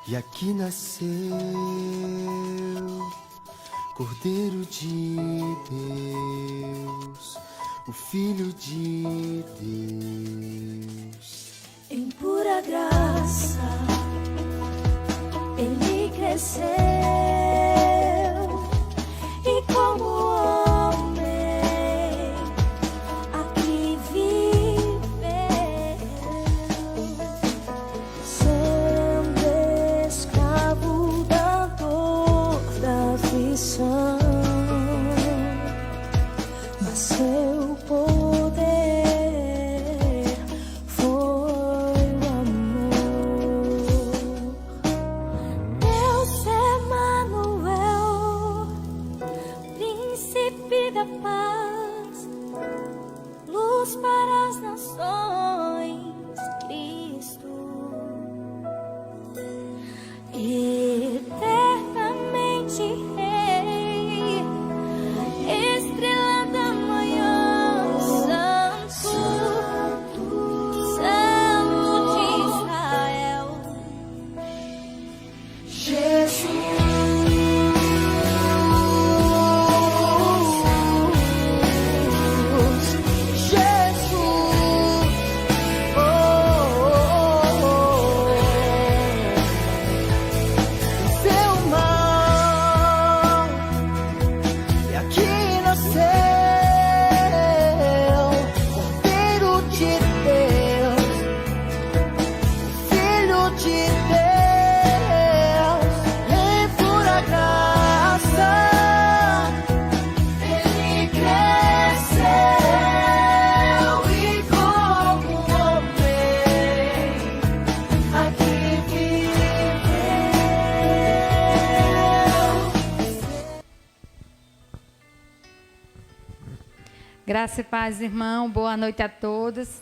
E aqui nasceu Cordeiro de Deus, o Filho de Deus. Em pura graça, ele cresceu e como homem aqui viveu, sendo escravo da dor, da aflição, mas seu poder para as nações, Cristo, eternamente Rei, estrela da manhã, Santo, Santo de Israel, Jesus. Graça e paz, irmão. Boa noite a todos.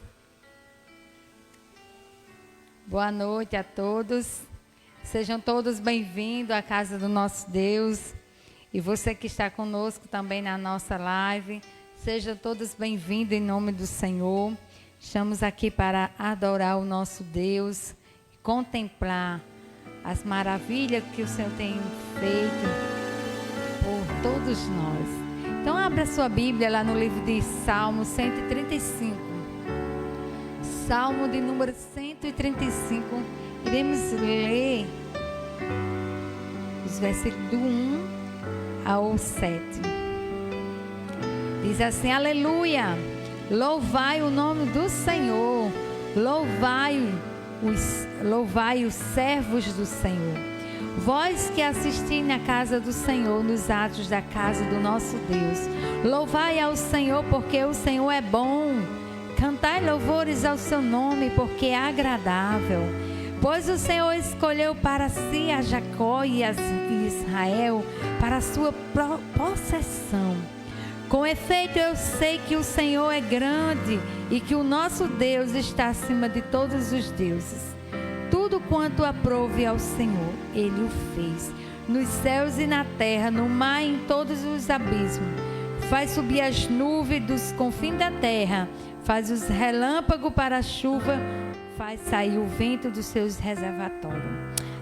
Boa noite a todos. Sejam todos bem-vindos à casa do nosso Deus. E você que está conosco também na nossa live, sejam todos bem-vindos em nome do Senhor. Estamos aqui para adorar o nosso Deus, contemplar as maravilhas que o Senhor tem feito por todos nós. Então, abra sua Bíblia lá no livro de Salmo 135. Salmo de número 135. Iremos ler os versículos do 1 ao 7. Diz assim: Aleluia! Louvai o nome do Senhor. Louvai os servos do Senhor. Vós que assistis na casa do Senhor, nos atos da casa do nosso Deus. Louvai ao Senhor, porque o Senhor é bom. Cantai louvores ao seu nome, porque é agradável. Pois o Senhor escolheu para si a Jacó e Israel para a sua possessão. Com efeito, eu sei que o Senhor é grande e que o nosso Deus está acima de todos os deuses. Tudo quanto aprouve ao Senhor, Ele o fez, nos céus e na terra, no mar e em todos os abismos. Faz subir as nuvens dos confins da terra, faz os relâmpagos para a chuva, faz sair o vento dos seus reservatórios.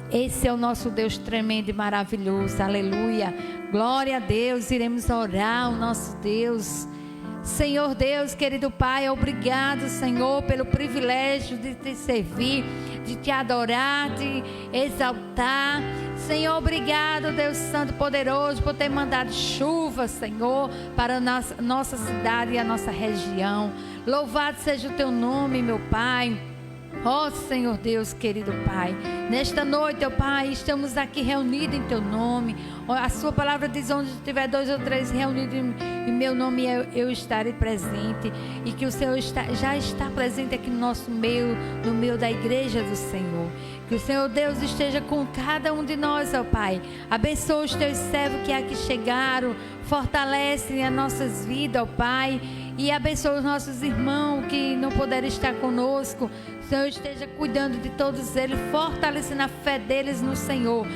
Esse é o nosso Deus tremendo e maravilhoso, aleluia. Glória a Deus, iremos orar ao nosso Deus. Senhor Deus, querido Pai, obrigado, Senhor, pelo privilégio de te servir, de te adorar, de exaltar. Senhor, obrigado, Deus Santo Poderoso, por ter mandado chuva, Senhor, para a nossa cidade e a nossa região. Louvado seja o teu nome, meu Pai. Ó Senhor Deus, querido Pai, nesta noite, ó Pai, estamos aqui reunidos em Teu nome. A Sua palavra diz: onde tiver 2 ou 3 reunidos em Meu nome, eu estarei presente. E que o Senhor já está presente aqui no nosso meio, no meio da igreja do Senhor. Que o Senhor Deus esteja com cada um de nós, ó Pai. Abençoa os Teus servos que aqui chegaram, fortalece as nossas vidas, ó Pai. E abençoa os nossos irmãos que não puderam estar conosco. O Senhor esteja cuidando de todos eles, fortalecendo a fé deles no Senhor,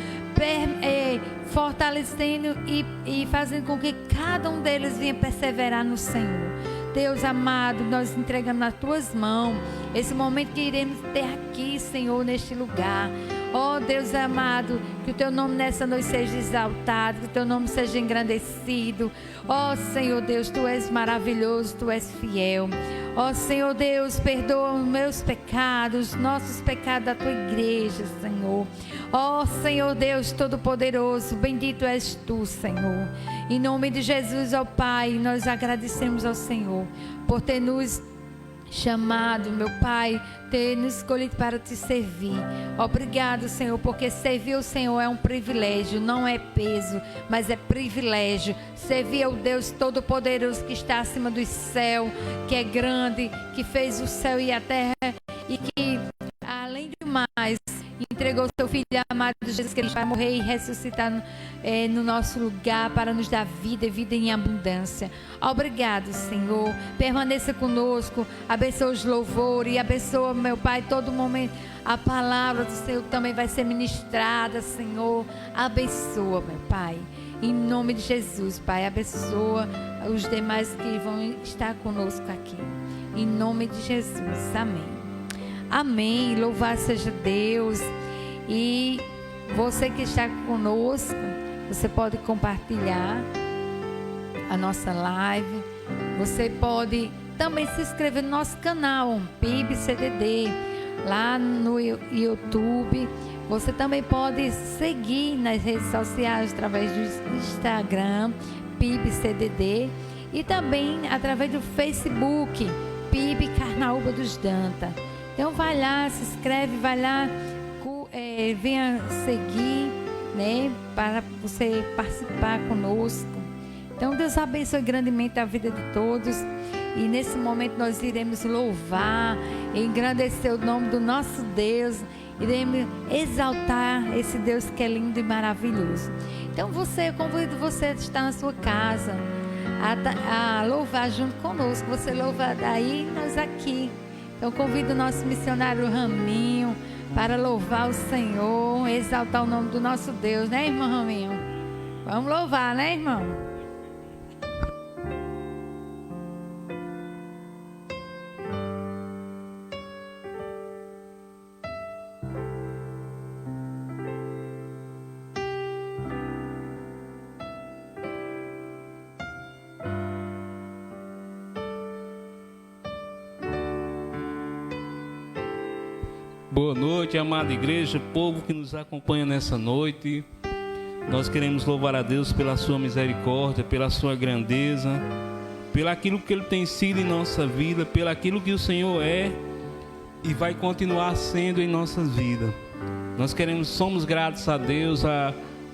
fortalecendo e fazendo com que cada um deles venha perseverar no Senhor. Deus amado, nós entregamos nas Tuas mãos esse momento que iremos ter aqui, Senhor, neste lugar. Ó Deus amado, que o teu nome nessa noite seja exaltado, que o teu nome seja engrandecido. Ó Senhor Deus, tu és maravilhoso, tu és fiel. Ó Senhor Deus, perdoa os meus pecados, nossos pecados da tua igreja, Senhor. Ó Senhor Deus Todo-Poderoso, bendito és tu, Senhor. Em nome de Jesus, ó Pai, nós agradecemos ao Senhor por ter nos chamado, meu Pai, ter nos escolhido para te servir. Obrigado, Senhor, porque servir o Senhor é um privilégio, não é peso, mas é privilégio. Servir ao Deus Todo-Poderoso que está acima do céu, que é grande, que fez o céu e a terra e que, além do mais, entregou seu Filho amado Jesus Cristo para morrer e ressuscitar no nosso lugar para nos dar vida e vida em abundância. Obrigado, Senhor. Permaneça conosco, abençoa os louvores e abençoa, meu Pai, todo momento. A palavra do Senhor também vai ser ministrada, Senhor. Abençoa, meu Pai. Em nome de Jesus, Pai, abençoa os demais que vão estar conosco aqui. Em nome de Jesus. Amém. Amém, louvado seja Deus. E você que está conosco, você pode compartilhar a nossa live. Você pode também se inscrever no nosso canal PIB CDD lá no YouTube. Você também pode seguir nas redes sociais através do Instagram PIB CDD e também através do Facebook PIB Carnaúba dos Dantas. Então vai lá, se inscreve, vai lá, venha seguir, né, para você participar conosco. Então Deus abençoe grandemente a vida de todos. E nesse momento nós iremos louvar, engrandecer o nome do nosso Deus. Iremos exaltar esse Deus que é lindo e maravilhoso. Então eu convido você a estar na sua casa, a louvar junto conosco. Você louva daí, nós aqui. Então convido o nosso missionário Raminho para louvar o Senhor, exaltar o nome do nosso Deus, né, irmão Raminho? Vamos louvar, né, irmão? Boa noite, amada igreja, povo que nos acompanha nessa noite. Nós queremos louvar a Deus pela sua misericórdia, pela sua grandeza, pelo aquilo que Ele tem sido em nossa vida, pelo aquilo que o Senhor é e vai continuar sendo em nossas vidas. Nós somos gratos a Deus,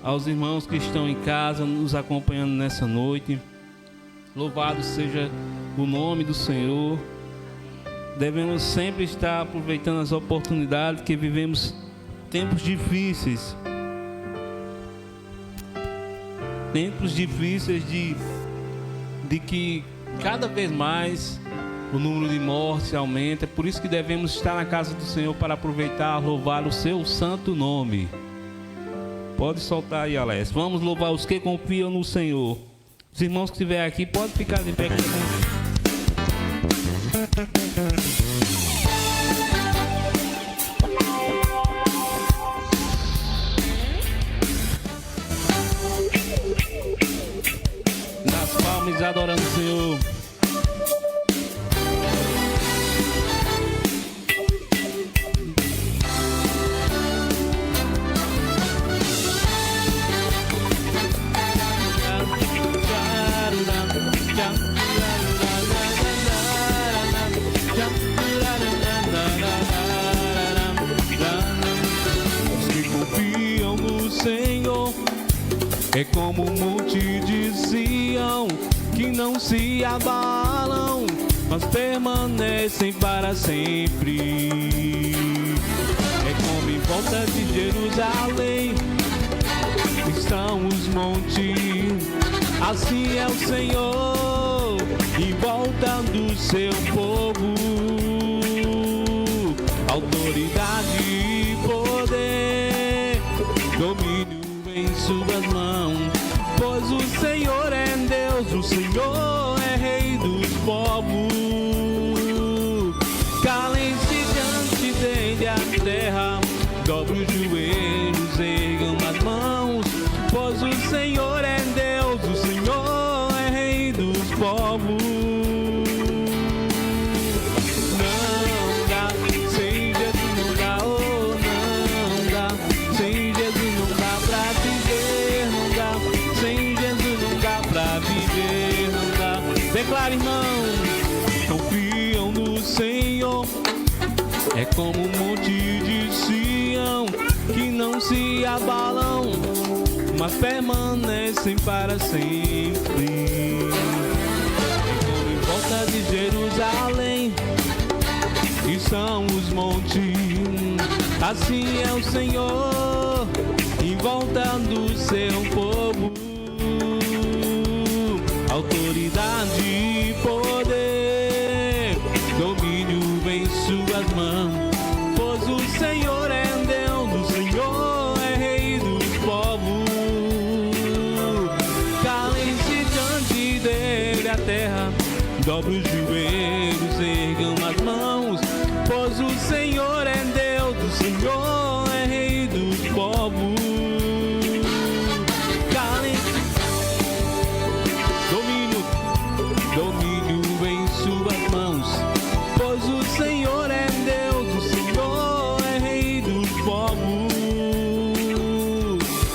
aos irmãos que estão em casa nos acompanhando nessa noite. Louvado seja o nome do Senhor. Devemos sempre estar aproveitando as oportunidades, que vivemos tempos difíceis. Tempos difíceis de que cada vez mais o número de mortes aumenta. É por isso que devemos estar na casa do Senhor para aproveitar, louvar o seu santo nome. Pode soltar aí, Alex. Vamos louvar os que confiam no Senhor. Os irmãos que estiverem aqui, podem ficar de pé aqui. Nas palmas, adorando o Senhor. É como um monte de Sião, que não se abalam, mas permanecem para sempre. É como em volta de Jerusalém estão os montes, assim é o Senhor em volta do seu povo. Autoridade e poder, domínio em suas mãos, pois o Senhor é Deus, o Senhor é Rei dos povos. Calem-se diante dele a terra Dobre os joelhos, ergam as mãos, pois o Senhor é Deus, o Senhor é Rei dos povos. Não dá, sem Jesus não dá, oh, não dá. Sem Jesus não dá pra viver, não dá. Sem Jesus não dá pra viver, não dá. Declara, irmão, confiam no Senhor. É como um monte de Sião, que não se abalam, mas permanecem para sempre. É como em volta de Jerusalém, e são os montes. Assim é o Senhor, em volta do seu povo. Autoridade e poder, domínio em suas mãos, pois o Senhor é Deus, o Senhor é Rei dos povos. Calem-se diante dele a terra, dobre os joelhos, ergam as mãos, pois o Senhor é Deus, o Senhor é Rei dos povos. Calem-se, domínio em suas mãos, pois o Senhor é Deus, o Senhor é Rei dos povos.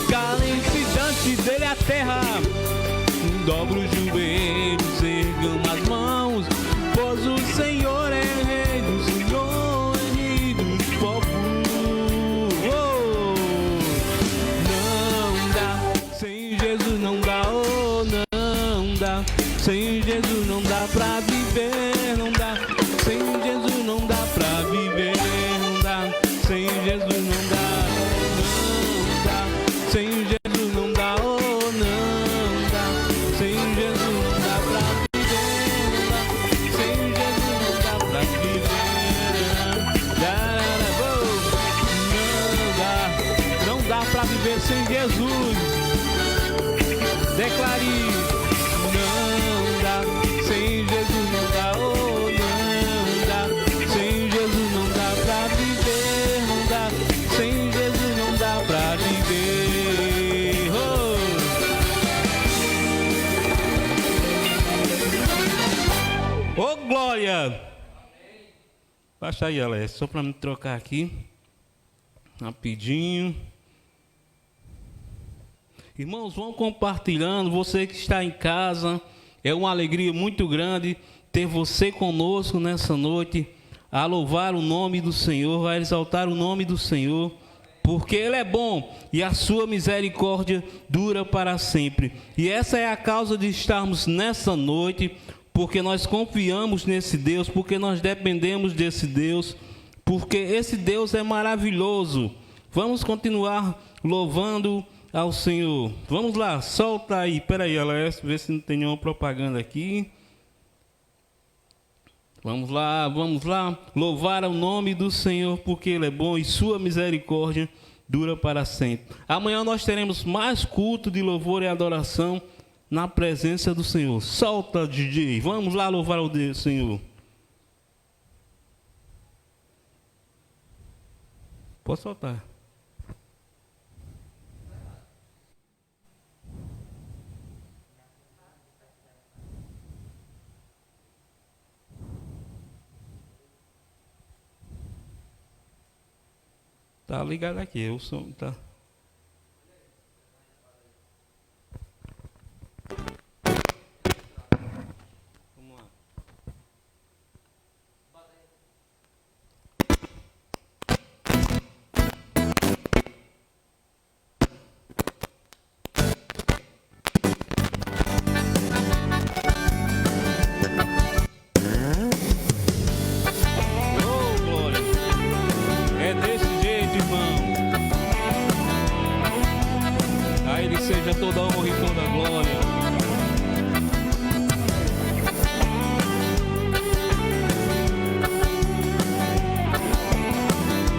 Calem-se diante dele a terra, dobra os joelhos, ergam as mãos, pois o Senhor é Rei, o Senhor é Rei dos povos. Oh! Não dá, sem Jesus não dá, oh, não dá. Sem Jesus não dá pra viver, não dá. Sem Jesus não dá pra viver, não dá. Sem Jesus não dá, não dá. Sem Jesus não dá, oh, não dá. Sem Jesus não dá pra viver, não dá. Sem Jesus não dá pra viver, não dá pra viver sem Jesus. Declare. Sem Jesus não dá, oh, não dá. Sem Jesus não dá pra viver, não dá. Sem Jesus não dá pra viver. Oh, oh, glória! Baixa aí, Alex, só pra me trocar aqui. Rapidinho. Irmãos, vão compartilhando. Você que está em casa, é uma alegria muito grande ter você conosco nessa noite, a louvar o nome do Senhor, a exaltar o nome do Senhor, porque Ele é bom e a sua misericórdia dura para sempre. E essa é a causa de estarmos nessa noite, porque nós confiamos nesse Deus, porque nós dependemos desse Deus, porque esse Deus é maravilhoso. Vamos continuar louvando ao Senhor. Vamos lá, solta aí. Espera aí, Alex, ver se não tem nenhuma propaganda aqui. Vamos lá. Louvar ao nome do Senhor, porque Ele é bom e sua misericórdia dura para sempre. Amanhã nós teremos mais culto de louvor e adoração na presença do Senhor. Solta, DJ. Vamos lá louvar ao Senhor. Pode soltar. Tá ligado aqui, o som tá. Vamos lá. Oh, glória. É desse jeito, irmão. A Ele seja toda a honra e toda a glória.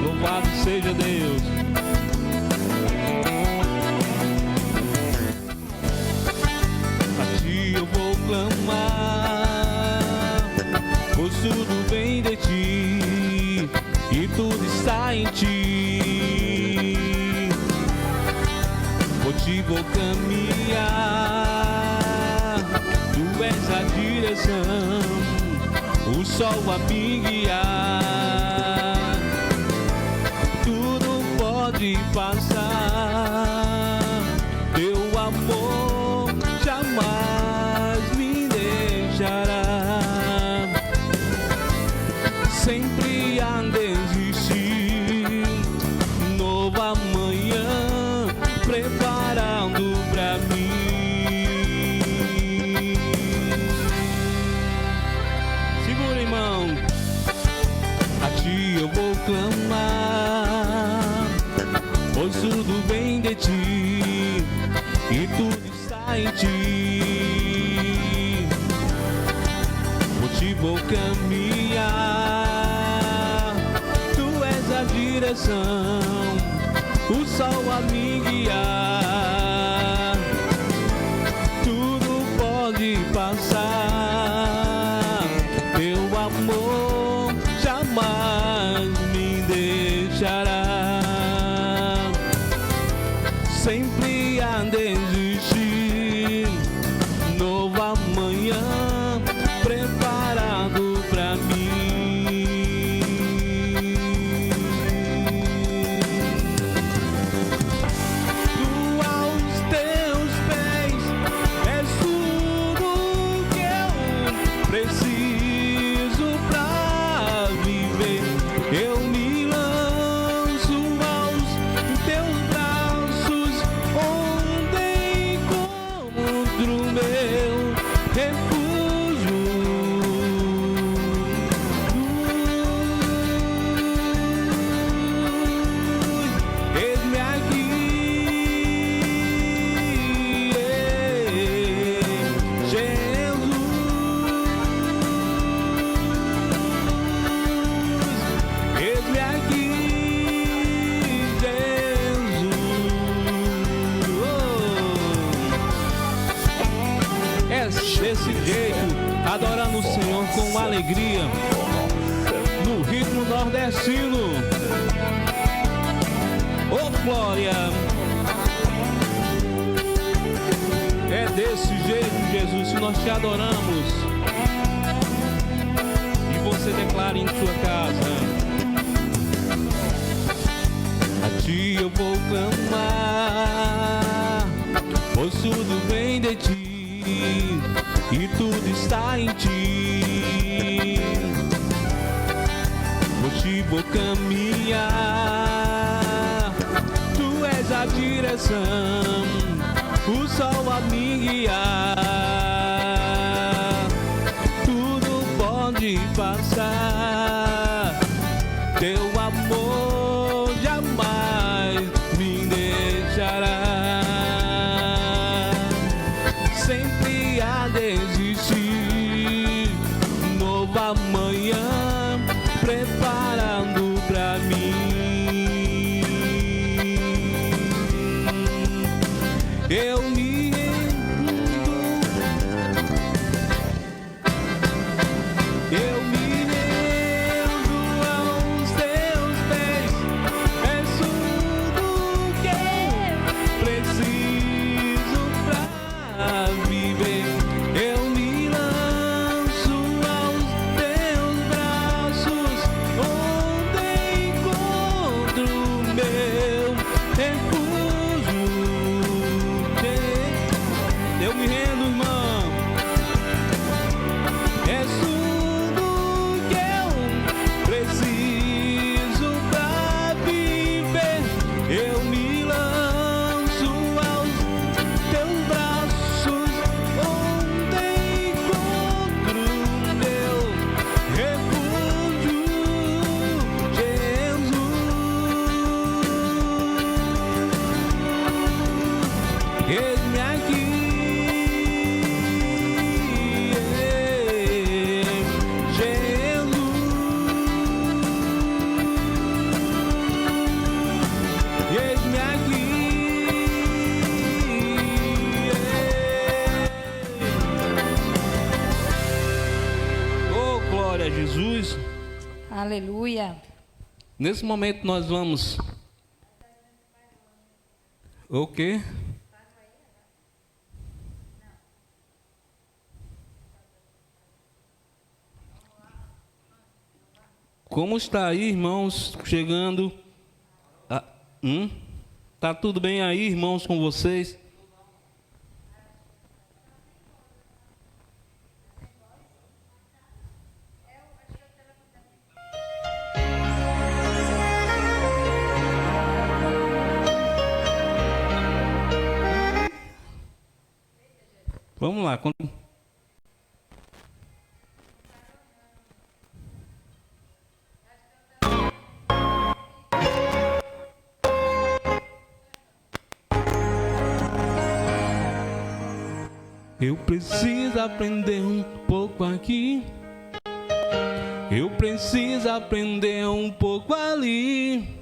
Louvado seja Deus. A Ti eu vou clamar, pois tudo vem de Ti e tudo está em Ti. ti vou caminhar, tu és a direção, o sol a me guiar. Tudo pode passar, teu amor jamais me deixará. Sempre há de existir nova manhã preparando pra mim. Segura, irmão. A ti eu vou clamar, pois tudo vem de ti e tudo está em ti. Por ti vou caminhar, tu és a direção, o sol a me guiar. Tudo pode passar, teu amor jamais me deixará. Sempre há de existir nova manhã preparado pra mim. Tu aos teus pés és tudo que eu preciso pra viver. Eu me lanço aos teus braços, onde encontro meu refúgio. Eis-me aqui, Jesus. Eis-me aqui, Jesus. É desse jeito, adorando o Senhor com alegria, no ritmo nordestino. Oh, glória! É desse jeito, Jesus, que nós te adoramos. E você declara em sua casa: a ti eu vou clamar, pois tudo vem de ti e tudo está em ti. Por ti vou caminhar, tu és a direção, o sol a me guiar. Tudo pode passar, teu amor jamais me deixará. Sempre há de existir nova manhã preparando pra mim. Eu me rendo, eu me rendo aos teus pés. És tudo que eu preciso pra viver. Eu me lanço aos teus braços, onde encontro meu refúgio. Eu me rendo, irmão. É tudo que eu preciso pra viver. Eu me lanço aos teus braços, onde encontro meu refúgio, Jesus. Eis-me aqui, Jesus. Eis-me aqui. Oh, glória a Jesus. Aleluia. Nesse momento nós vamos... O quê? Como está aí, irmãos, chegando? Tá tudo bem aí, irmãos, com vocês? Vamos lá. Eu preciso aprender um pouco aqui. Eu preciso aprender um pouco ali.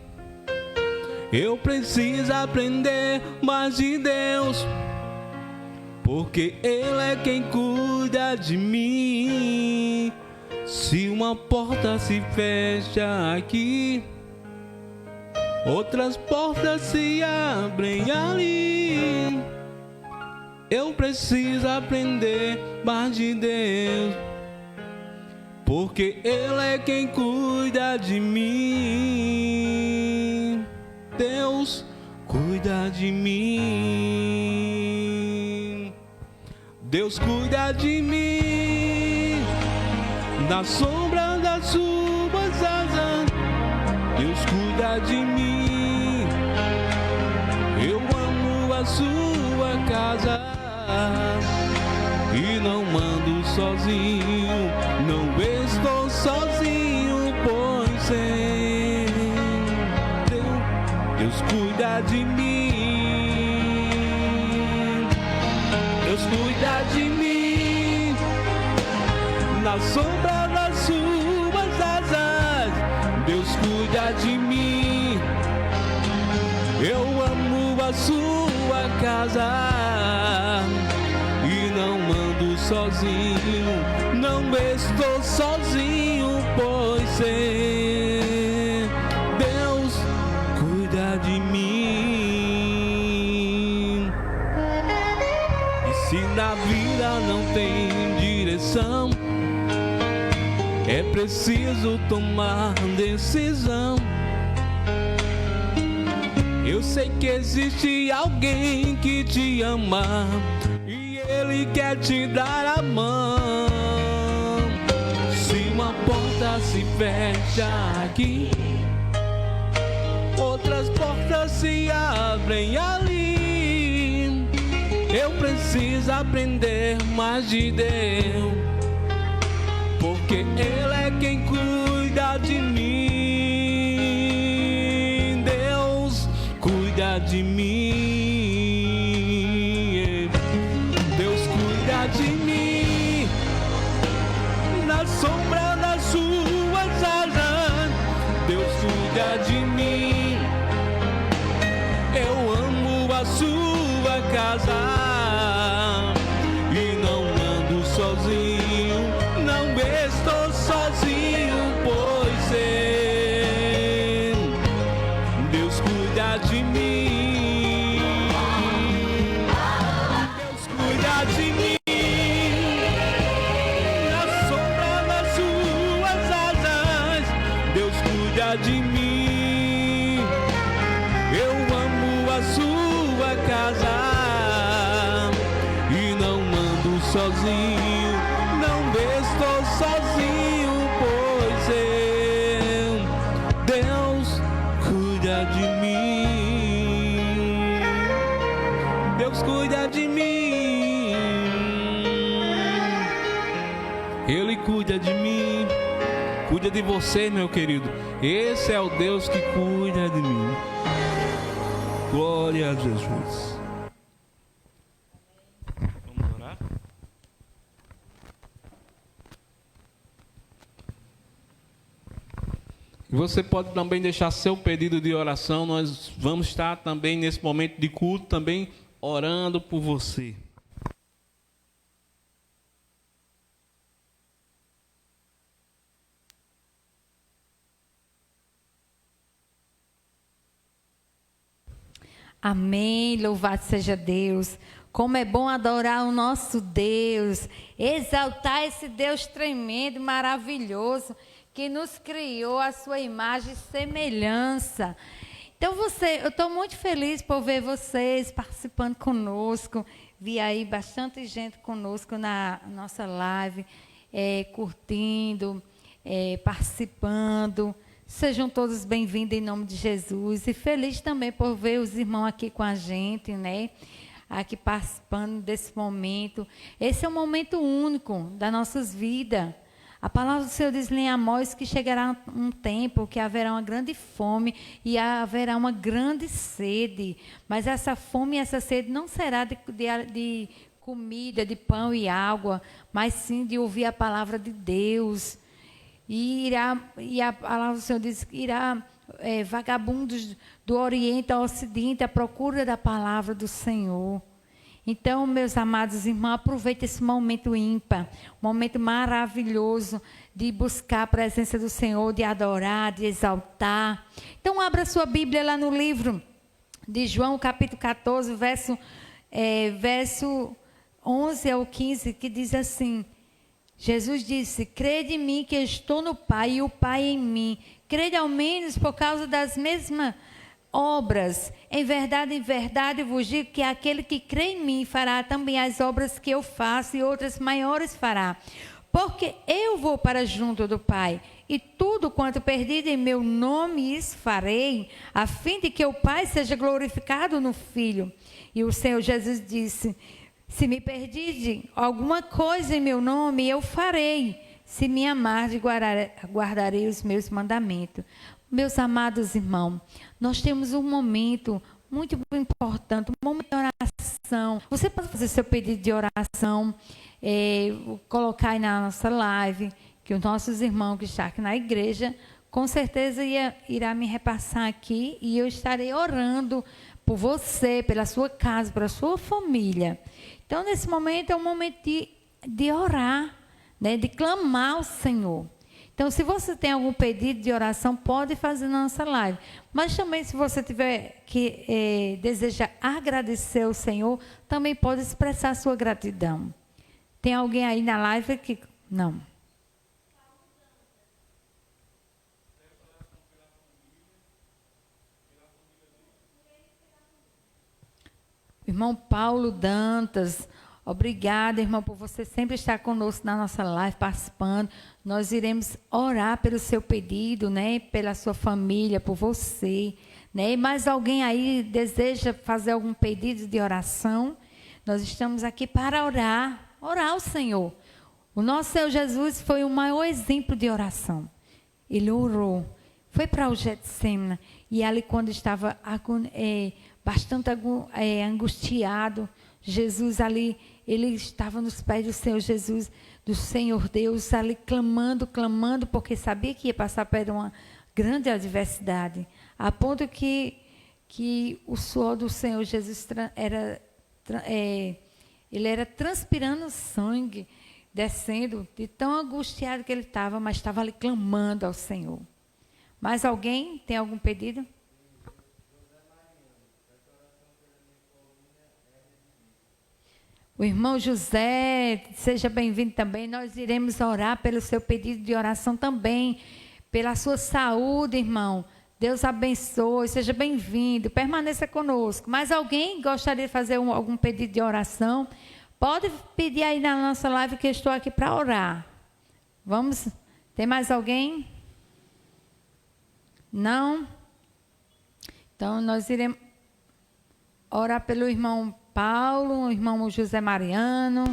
Eu preciso aprender mais de Deus, porque Ele é quem cuida de mim. Se uma porta se fecha aqui, outras portas se abrem ali. Eu preciso aprender mais de Deus, porque Ele é quem cuida de mim. Deus cuida de mim. Deus cuida de mim. Na sombra das suas asas, Deus cuida de mim. Eu amo a sua casa e não ando sozinho, não estou sozinho, pois sei, Deus cuida de mim. Deus cuida de mim. Na sombra das suas asas, Deus cuida de mim. Eu amo a sua casa e não ando sozinho, não estou sozinho, pois sei, Deus cuida de mim. E se na vida não tem direção, é preciso tomar decisão. Eu sei que existe alguém que te ama e Ele quer te dar a mão. Se uma porta se fecha aqui, outras portas se abrem ali. Eu preciso aprender mais de Deus, porque Ele é quem cuida de mim. Deus cuida de mim. Deus cuida de mim. Na sombra das suas asas, Deus cuida de mim. Eu amo a sua casa e não ando sozinho, não estou sozinho, pois sei, Deus cuida de mim. Deus cuida de mim. Na sombra das suas asas, Deus cuida de mim. Eu amo a sua casa e não ando sozinho, não estou sozinho, pois Deus cuida de mim. Deus cuida de mim. Ele cuida de mim, cuida de você, meu querido. Esse é o Deus que cuida de mim. Glória a Jesus. Vamos orar? Você pode também deixar seu pedido de oração. Nós vamos estar também nesse momento de culto também orando por você. Amém, louvado seja Deus. Como é bom adorar o nosso Deus, exaltar esse Deus tremendo, maravilhoso, que nos criou a sua imagem e semelhança. Então, eu estou muito feliz por ver vocês participando conosco. Vi aí bastante gente conosco na nossa live, curtindo, participando. Sejam todos bem-vindos em nome de Jesus. E feliz também por ver os irmãos aqui com a gente, né? Aqui participando desse momento. Esse é um momento único das nossas vidas. A palavra do Senhor diz em Amós que chegará um tempo que haverá uma grande fome e haverá uma grande sede. Mas essa fome e essa sede não será de comida, de pão e água, mas sim de ouvir a palavra de Deus. E a palavra do Senhor diz que irá vagabundos do Oriente ao Ocidente à procura da palavra do Senhor. Então, meus amados irmãos, aproveite esse momento ímpar, um momento maravilhoso de buscar a presença do Senhor, de adorar, de exaltar. Então, abra sua Bíblia lá no livro de João, capítulo 14, verso 11 ao 15, que diz assim: Jesus disse: crede em mim que estou no Pai e o Pai em mim. Crede ao menos por causa das mesmas obras. Em verdade vos digo que aquele que crê em mim fará também as obras que eu faço e outras maiores fará. Porque eu vou para junto do Pai, e tudo quanto perdido em meu nome isso farei, a fim de que o Pai seja glorificado no Filho. E o Senhor Jesus disse: se me perdide alguma coisa em meu nome, eu farei. Se me amarde, guardarei os meus mandamentos. Meus amados irmãos, nós temos um momento muito importante, um momento de oração. Você pode fazer seu pedido de oração, colocar aí na nossa live, que os nossos irmãos que estão aqui na igreja, com certeza irá me repassar aqui, e eu estarei orando por você, pela sua casa, pela sua família. Então, nesse momento, é um momento de orar, né, de clamar ao Senhor. Então, se você tem algum pedido de oração, pode fazer na nossa live. Mas também, se você tiver que deseja agradecer ao Senhor, também pode expressar a sua gratidão. Tem alguém aí na live que... Não. Irmão Paulo Dantas, obrigada, irmão, por você sempre estar conosco na nossa live, participando. Nós iremos orar pelo seu pedido, né? Pela sua família, por você, né? E mais alguém aí deseja fazer algum pedido de oração? Nós estamos aqui para orar ao Senhor. O nosso Senhor Jesus foi o maior exemplo de oração. Ele orou, foi para o Getsemane, e ali quando estava bastante angustiado, Jesus ali, ele estava nos pés do Senhor Jesus, do Senhor Deus, ali clamando, porque sabia que ia passar por uma grande adversidade, a ponto que o suor do Senhor Jesus ele era transpirando sangue, descendo, de tão angustiado que ele estava, mas estava ali clamando ao Senhor. Mais alguém tem algum pedido? O irmão José, seja bem-vindo também. Nós iremos orar pelo seu pedido de oração também, pela sua saúde, irmão. Deus abençoe, seja bem-vindo, permaneça conosco. Mas alguém gostaria de fazer algum pedido de oração? Pode pedir aí na nossa live, que eu estou aqui para orar. Vamos? Tem mais alguém? Não? Então, nós iremos orar pelo irmão Paulo, o irmão José Mariano,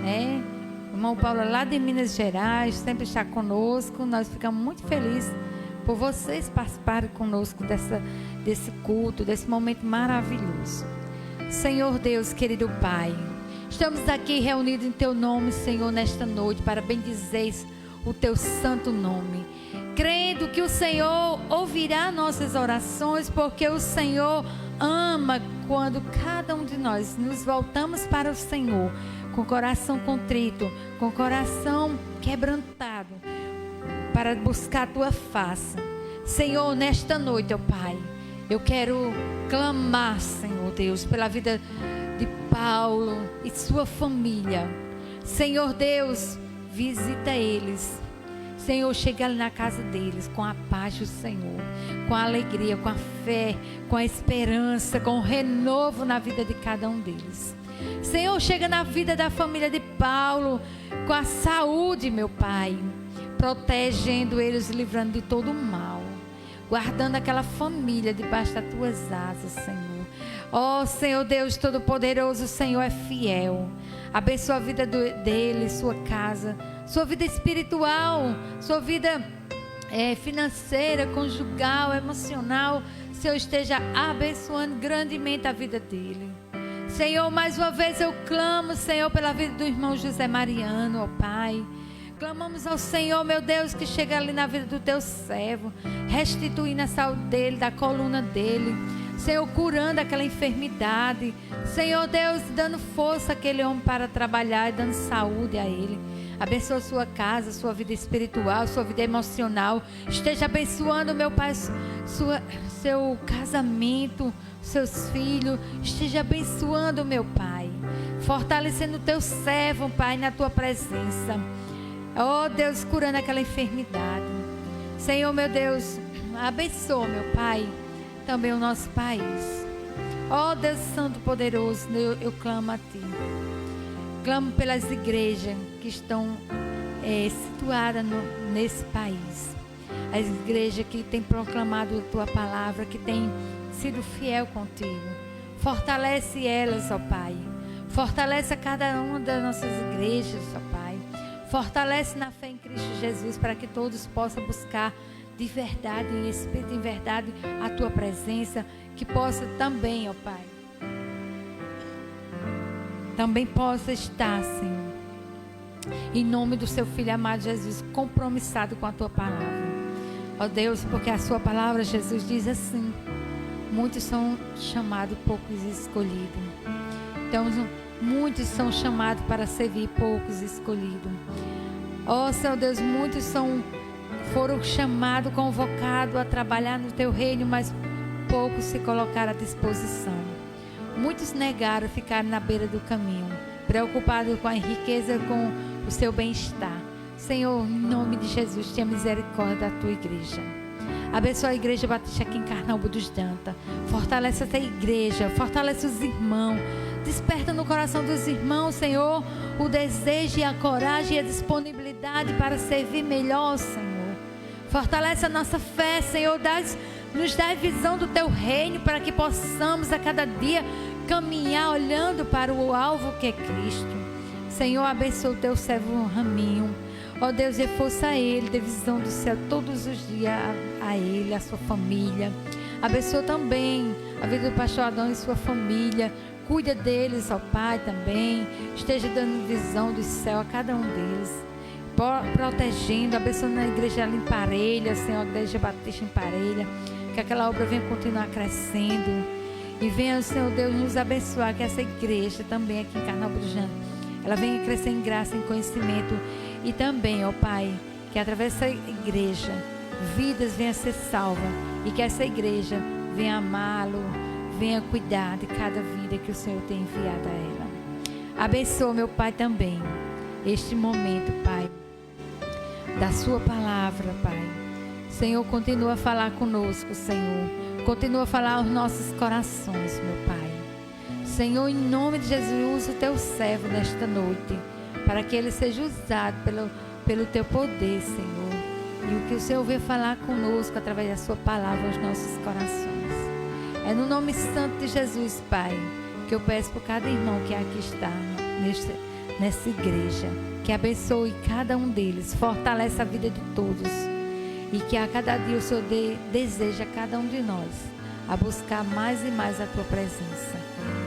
né? O irmão Paulo é lá de Minas Gerais, sempre está conosco. Nós ficamos muito felizes por vocês participarem conosco desse culto, desse momento maravilhoso. Senhor Deus, querido Pai, estamos aqui reunidos em Teu nome, Senhor, nesta noite, para bendizer o Teu santo nome, crendo que o Senhor ouvirá nossas orações, porque o Senhor ama quando cada um de nós nos voltamos para o Senhor, com coração contrito, com coração quebrantado, para buscar a Tua face. Senhor, nesta noite, ó Pai, eu quero clamar, Senhor Deus, pela vida de Paulo e sua família. Senhor Deus, visita eles. Senhor, chega ali na casa deles com a paz do Senhor, com a alegria, com a fé, com a esperança, com o renovo na vida de cada um deles. Senhor, chega na vida da família de Paulo com a saúde, meu Pai, protegendo eles, livrando de todo o mal, guardando aquela família debaixo das tuas asas, Senhor. Ó Senhor Deus Todo-Poderoso, o Senhor é fiel. Abençoa a vida dele, sua casa, sua vida espiritual, sua vida financeira, conjugal, emocional. Senhor, esteja abençoando grandemente a vida dele. Senhor, mais uma vez eu clamo, Senhor, pela vida do irmão José Mariano, ó Pai. Clamamos ao Senhor, meu Deus, que chega ali na vida do teu servo, restituindo a saúde dele, da coluna dele. Senhor, curando aquela enfermidade. Senhor Deus, dando força àquele homem para trabalhar e dando saúde a ele. Abençoa sua casa, sua vida espiritual, sua vida emocional. Esteja abençoando, meu Pai, seu casamento, seus filhos. Esteja abençoando, meu Pai. Fortalecendo o teu servo, Pai, na tua presença. Oh, Deus, curando aquela enfermidade. Senhor, meu Deus, abençoa, meu Pai, também o nosso país. Ó Deus Santo Poderoso, eu clamo a Ti. Clamo pelas igrejas que estão situadas nesse país. As igrejas que têm proclamado a Tua palavra, que têm sido fiel contigo. Fortalece elas, ó Pai. Fortalece a cada uma das nossas igrejas, ó Pai. Fortalece na fé em Cristo Jesus, para que todos possam buscar de verdade, em espírito e em verdade, a Tua presença, que possa também, ó Pai, também possa estar, Senhor, em nome do Seu Filho amado Jesus, compromissado com a Tua palavra, ó Deus, porque a Sua palavra, Jesus, diz assim: muitos são chamados, poucos escolhidos. Então, muitos são chamados para servir, poucos escolhidos. Ó Senhor Deus, muitos foram chamados, convocados a trabalhar no Teu reino, mas poucos se colocaram à disposição. Muitos negaram, ficaram na beira do caminho, preocupados com a riqueza, com o seu bem-estar. Senhor, em nome de Jesus, tenha misericórdia da Tua igreja. Abençoa a Igreja Batista aqui em Carnaúba dos Dantas. Fortalece essa igreja, fortalece os irmãos. Desperta no coração dos irmãos, Senhor, o desejo e a coragem e a disponibilidade para servir melhor, Senhor. Fortalece a nossa fé, Senhor, nos dá a visão do Teu reino, para que possamos a cada dia caminhar olhando para o alvo que é Cristo. Senhor, abençoa o Teu servo Raminho. Ó Deus, reforça ele, dê visão do céu todos os dias a ele, a sua família. Abençoa também a vida do pastor Adão e sua família. Cuida deles, ó Pai, também. Esteja dando visão do céu a cada um deles. Protegendo, abençoando a igreja ali em Parelha, Senhor, a Igreja Batista em Parelha. Que aquela obra venha continuar crescendo. E venha, Senhor Deus, nos abençoar, que essa igreja também aqui em Carnaúba dos Dantas, ela venha crescer em graça, em conhecimento. E também, ó Pai, que através dessa igreja, vidas venham a ser salvas. E que essa igreja venha amá-lo, venha cuidar de cada vida que o Senhor tem enviado a ela. Abençoa, meu Pai, também este momento, Pai, da Sua palavra, Pai. Senhor, continua a falar conosco, Senhor. Continua a falar aos nossos corações, meu Pai. Senhor, em nome de Jesus, usa o Teu servo nesta noite, para que ele seja usado pelo Teu poder, Senhor. E o que o Senhor veio falar conosco através da Sua palavra aos nossos corações. É no nome santo de Jesus, Pai, que eu peço por cada irmão que aqui está nessa igreja. Que abençoe cada um deles, fortaleça a vida de todos. E que a cada dia o Senhor deseja a cada um de nós a buscar mais e mais a Tua presença.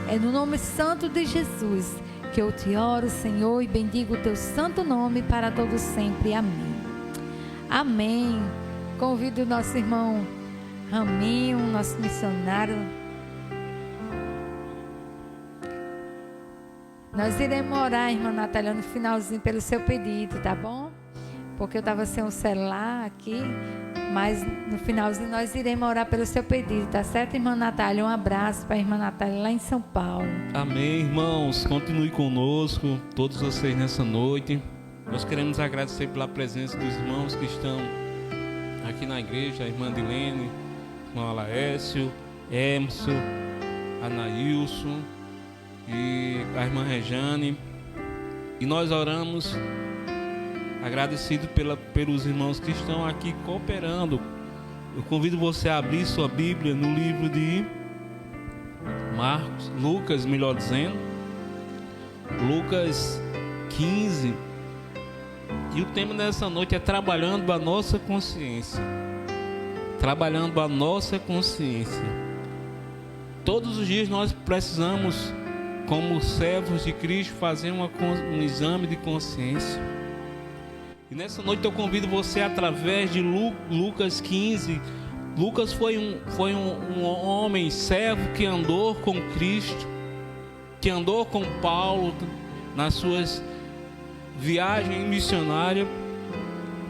É no nome santo de Jesus que eu te oro, Senhor, e bendigo o Teu santo nome para todos sempre. Amém. Amém. Convido o nosso irmão Raminho, nosso missionário. Nós iremos orar, irmã Natália, no finalzinho pelo seu pedido, tá bom? Porque eu estava sem o celular aqui, mas no finalzinho nós iremos orar pelo seu pedido, tá certo, irmã Natália? Um abraço para a irmã Natália lá em São Paulo. Amém, irmãos. Continue conosco, todos vocês nessa noite. Nós queremos agradecer pela presença dos irmãos que estão aqui na igreja, a irmã Dilene, o irmão Alaécio, Emerson, Anailson e a irmã Rejane. E nós oramos agradecido pelos irmãos que estão aqui cooperando. Eu convido você a abrir sua Bíblia no livro de Lucas, melhor dizendo, Lucas 15. E o tema dessa noite é trabalhando a nossa consciência. Trabalhando a nossa consciência. Todos os dias nós precisamos, como servos de Cristo, fazer um exame de consciência. E nessa noite eu convido você através de Lucas 15. Lucas foi um homem servo que andou com Cristo, que andou com Paulo nas suas viagens missionárias.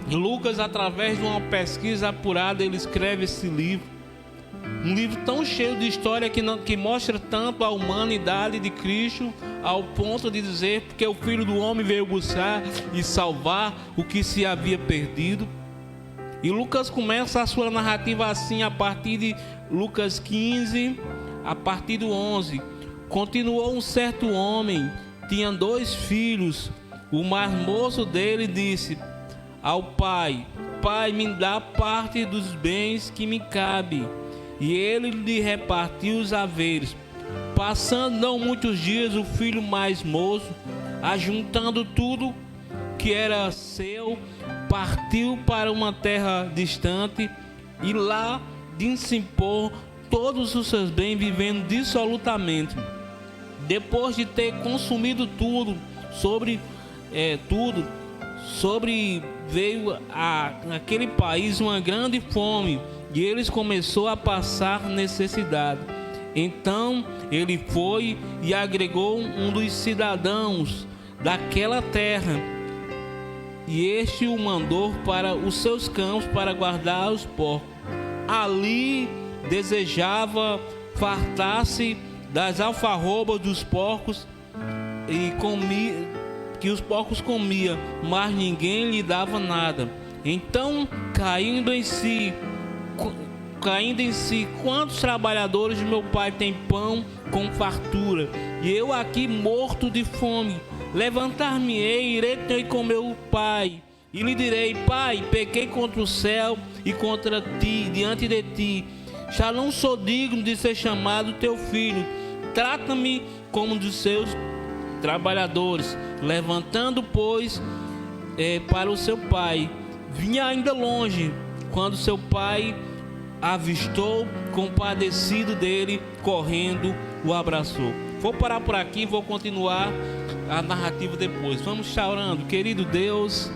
E Lucas, através de uma pesquisa apurada, ele escreve esse livro. Um livro tão cheio de história que mostra tanto a humanidade de Cristo, ao ponto de dizer que o Filho do Homem veio buscar e salvar o que se havia perdido. E Lucas começa a sua narrativa assim, a partir de Lucas 15, a partir do 11. Continuou um certo homem, tinha 2 filhos. O mais moço dele disse ao pai: Pai, me dá parte dos bens que me cabe. E ele lhe repartiu os haveres. Passando não muitos dias, o filho mais moço, ajuntando tudo que era seu, partiu para uma terra distante e lá dissipou todos os seus bens, vivendo dissolutamente. Depois de ter consumido tudo, veio àquele país uma grande fome e eles começou a passar necessidade. Então ele foi e agregou um dos cidadãos daquela terra, e este o mandou para os seus campos para guardar os porcos. Ali desejava fartar-se das alfarrobas dos porcos e que os porcos comiam, mas ninguém lhe dava nada. Então, caindo em si, quantos trabalhadores de meu pai têm pão com fartura, e eu aqui morto de fome? Levantar-me-ei, irei ter com meu pai, e lhe direi: Pai, pequei contra o céu e contra ti, diante de ti. Já não sou digno de ser chamado teu filho. Trata-me como um dos seus trabalhadores. Levantando, pois, para o seu pai, vinha ainda longe, quando seu pai avistou, compadecido dele, correndo, o abraçou. Vou parar por aqui, vou continuar a narrativa depois. Vamos estar orando. Querido Deus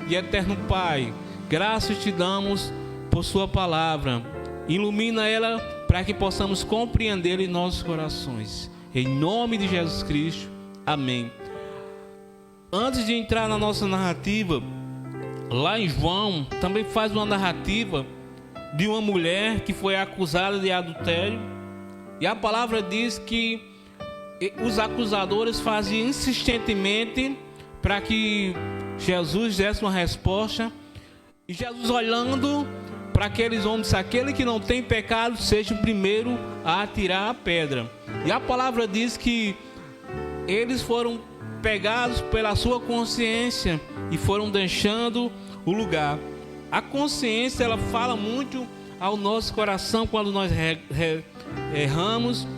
e eterno Pai, graças te damos por sua palavra. Ilumina ela para que possamos compreender em nossos corações. Em nome de Jesus Cristo. Amém. Antes de entrar na nossa narrativa, lá em João também faz uma narrativa de uma mulher que foi acusada de adultério. E a palavra diz que os acusadores faziam insistentemente para que Jesus desse uma resposta. E Jesus, olhando para aqueles homens, aquele que não tem pecado seja o primeiro a atirar a pedra. E a palavra diz que eles foram pegados pela sua consciência e foram deixando o lugar. A consciência, ela fala muito ao nosso coração quando nós erramos.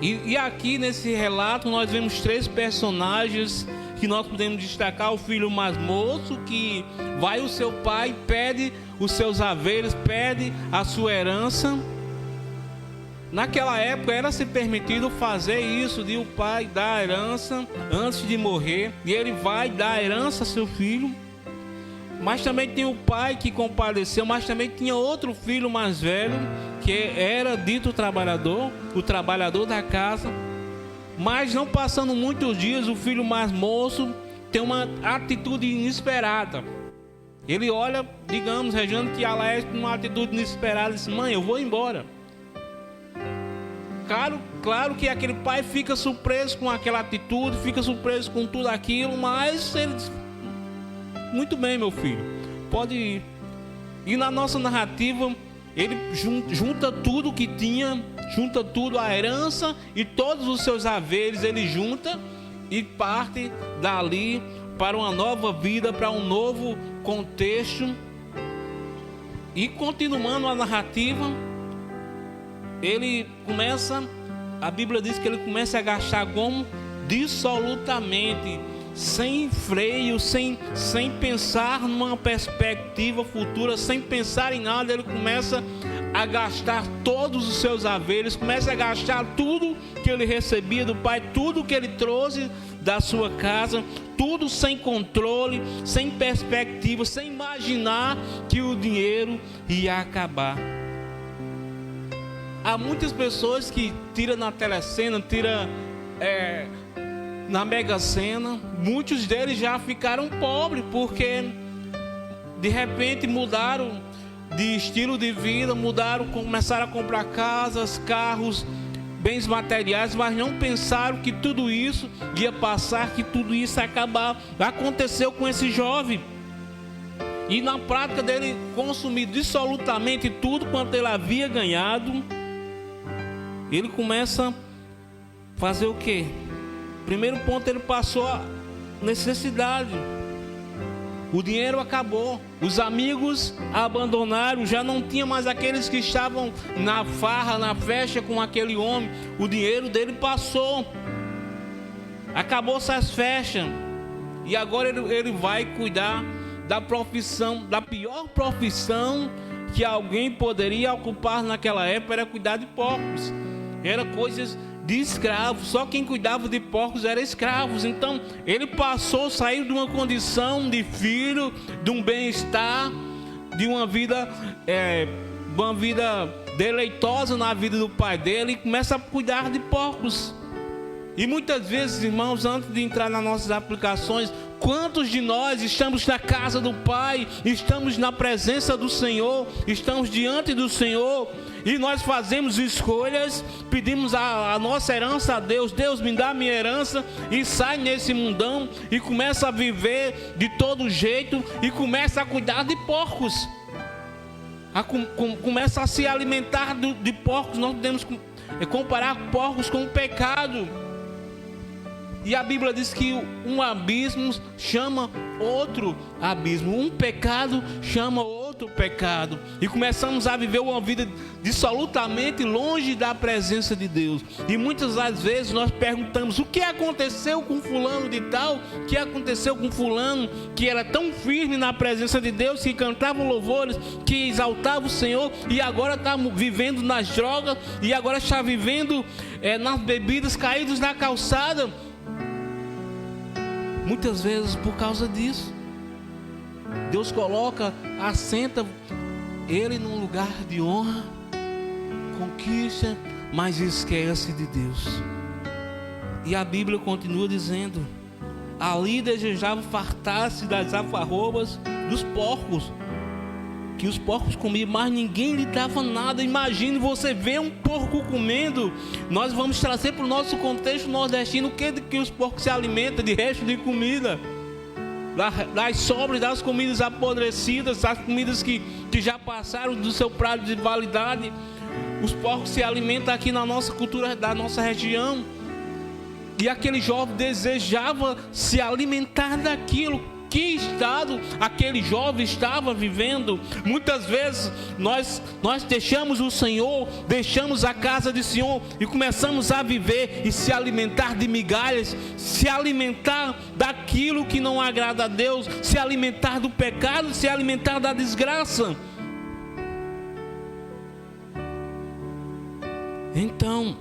E aqui nesse relato nós vemos 3 personagens que nós podemos destacar: o filho mais moço, que vai o seu pai, pede os seus haveres, pede a sua herança. Naquela época era-se permitido fazer isso, de o pai dar a herança antes de morrer, e ele vai dar a herança a seu filho. Mas também tem o pai que compadeceu, mas também tinha outro filho mais velho, que era dito trabalhador, o trabalhador da casa. Mas não passando muitos dias, o filho mais moço tem uma atitude inesperada. Ele olha, digamos, Rejane, que Alaés tem uma atitude inesperada, diz: mãe, eu vou embora. Claro que aquele pai fica surpreso com aquela atitude, fica surpreso com tudo aquilo, mas ele diz: muito bem, meu filho, pode ir. E na nossa narrativa, ele junta tudo que tinha, junta tudo, a herança e todos os seus haveres, ele junta e parte dali para uma nova vida, para um novo contexto. E continuando a narrativa, ele começa, a Bíblia diz que ele começa a gastar como dissolutamente, sem freio, sem pensar numa perspectiva futura, sem pensar em nada. Ele começa a gastar todos os seus haveres, começa a gastar tudo que ele recebia do pai, tudo que ele trouxe da sua casa, tudo sem controle, sem perspectiva, sem imaginar que o dinheiro ia acabar. Há muitas pessoas que tiram na telecena, tiram na Mega Sena. Muitos deles já ficaram pobres porque de repente mudaram de estilo de vida, começaram a comprar casas, carros, bens materiais, mas não pensaram que tudo isso ia passar, que tudo isso ia acabar. Aconteceu com esse jovem. E na prática dele consumir dissolutamente tudo quanto ele havia ganhado, ele começa a fazer o quê? Primeiro ponto, ele passou a necessidade. O dinheiro acabou, os amigos abandonaram, já não tinha mais aqueles que estavam na farra, na festa com aquele homem. O dinheiro dele passou, acabou-se as festas, e agora ele vai cuidar da profissão, da pior profissão que alguém poderia ocupar naquela época, era cuidar de porcos. Era coisas de escravos, só quem cuidava de porcos eram escravos. Então ele saiu de uma condição de filho, de um bem-estar, de uma vida deleitosa na vida do pai dele, e começa a cuidar de porcos. E muitas vezes, irmãos, antes de entrar nas nossas aplicações, quantos de nós estamos na casa do Pai, estamos na presença do Senhor, estamos diante do Senhor, e nós fazemos escolhas, pedimos a nossa herança a Deus. Deus, me dá a minha herança, e sai nesse mundão e começa a viver de todo jeito e começa a cuidar de porcos, começa a se alimentar de porcos. Nós podemos comparar porcos com o pecado. E a Bíblia diz que um abismo chama outro abismo, um pecado chama outro pecado, e começamos a viver uma vida dissolutamente longe da presença de Deus. E muitas das vezes nós perguntamos: o que aconteceu com fulano de tal? O que aconteceu com fulano que era tão firme na presença de Deus, que cantava louvores, que exaltava o Senhor, e agora está vivendo nas drogas, e agora está vivendo nas bebidas, caídos na calçada? Muitas vezes por causa disso. Deus assenta ele num lugar de honra, conquista, mas esquece de Deus. E a Bíblia continua dizendo: ali desejava fartar-se das alfarrobas dos porcos, que os porcos comiam, mas ninguém lhe dava nada. Imagine você ver um porco comendo. Nós vamos trazer para o nosso contexto nordestino o que os porcos se alimentam de resto de comida, das sobras das comidas apodrecidas, das comidas que já passaram do seu prazo de validade. Os porcos se alimentam aqui na nossa cultura, da nossa região. E aquele jovem desejava se alimentar daquilo. Que estado aquele jovem estava vivendo? Muitas vezes nós deixamos o Senhor, deixamos a casa do Senhor e começamos a viver e se alimentar de migalhas, se alimentar daquilo que não agrada a Deus, se alimentar do pecado, se alimentar da desgraça. Então,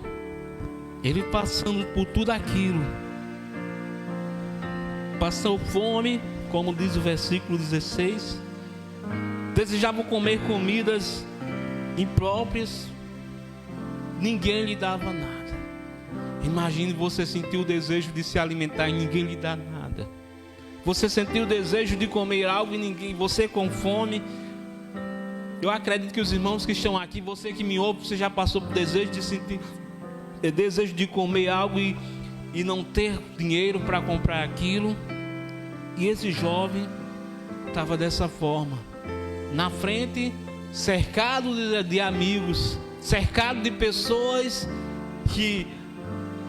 ele passando por tudo aquilo, passou fome, como diz o versículo 16, desejava comer comidas impróprias, ninguém lhe dava nada. Imagine você sentir o desejo de se alimentar e ninguém lhe dá nada. Você sentiu o desejo de comer algo e você com fome. Eu acredito que os irmãos que estão aqui, você que me ouve, você já passou por desejo de comer algo e não ter dinheiro para comprar aquilo. E esse jovem estava dessa forma, na frente, cercado de amigos, cercado de pessoas que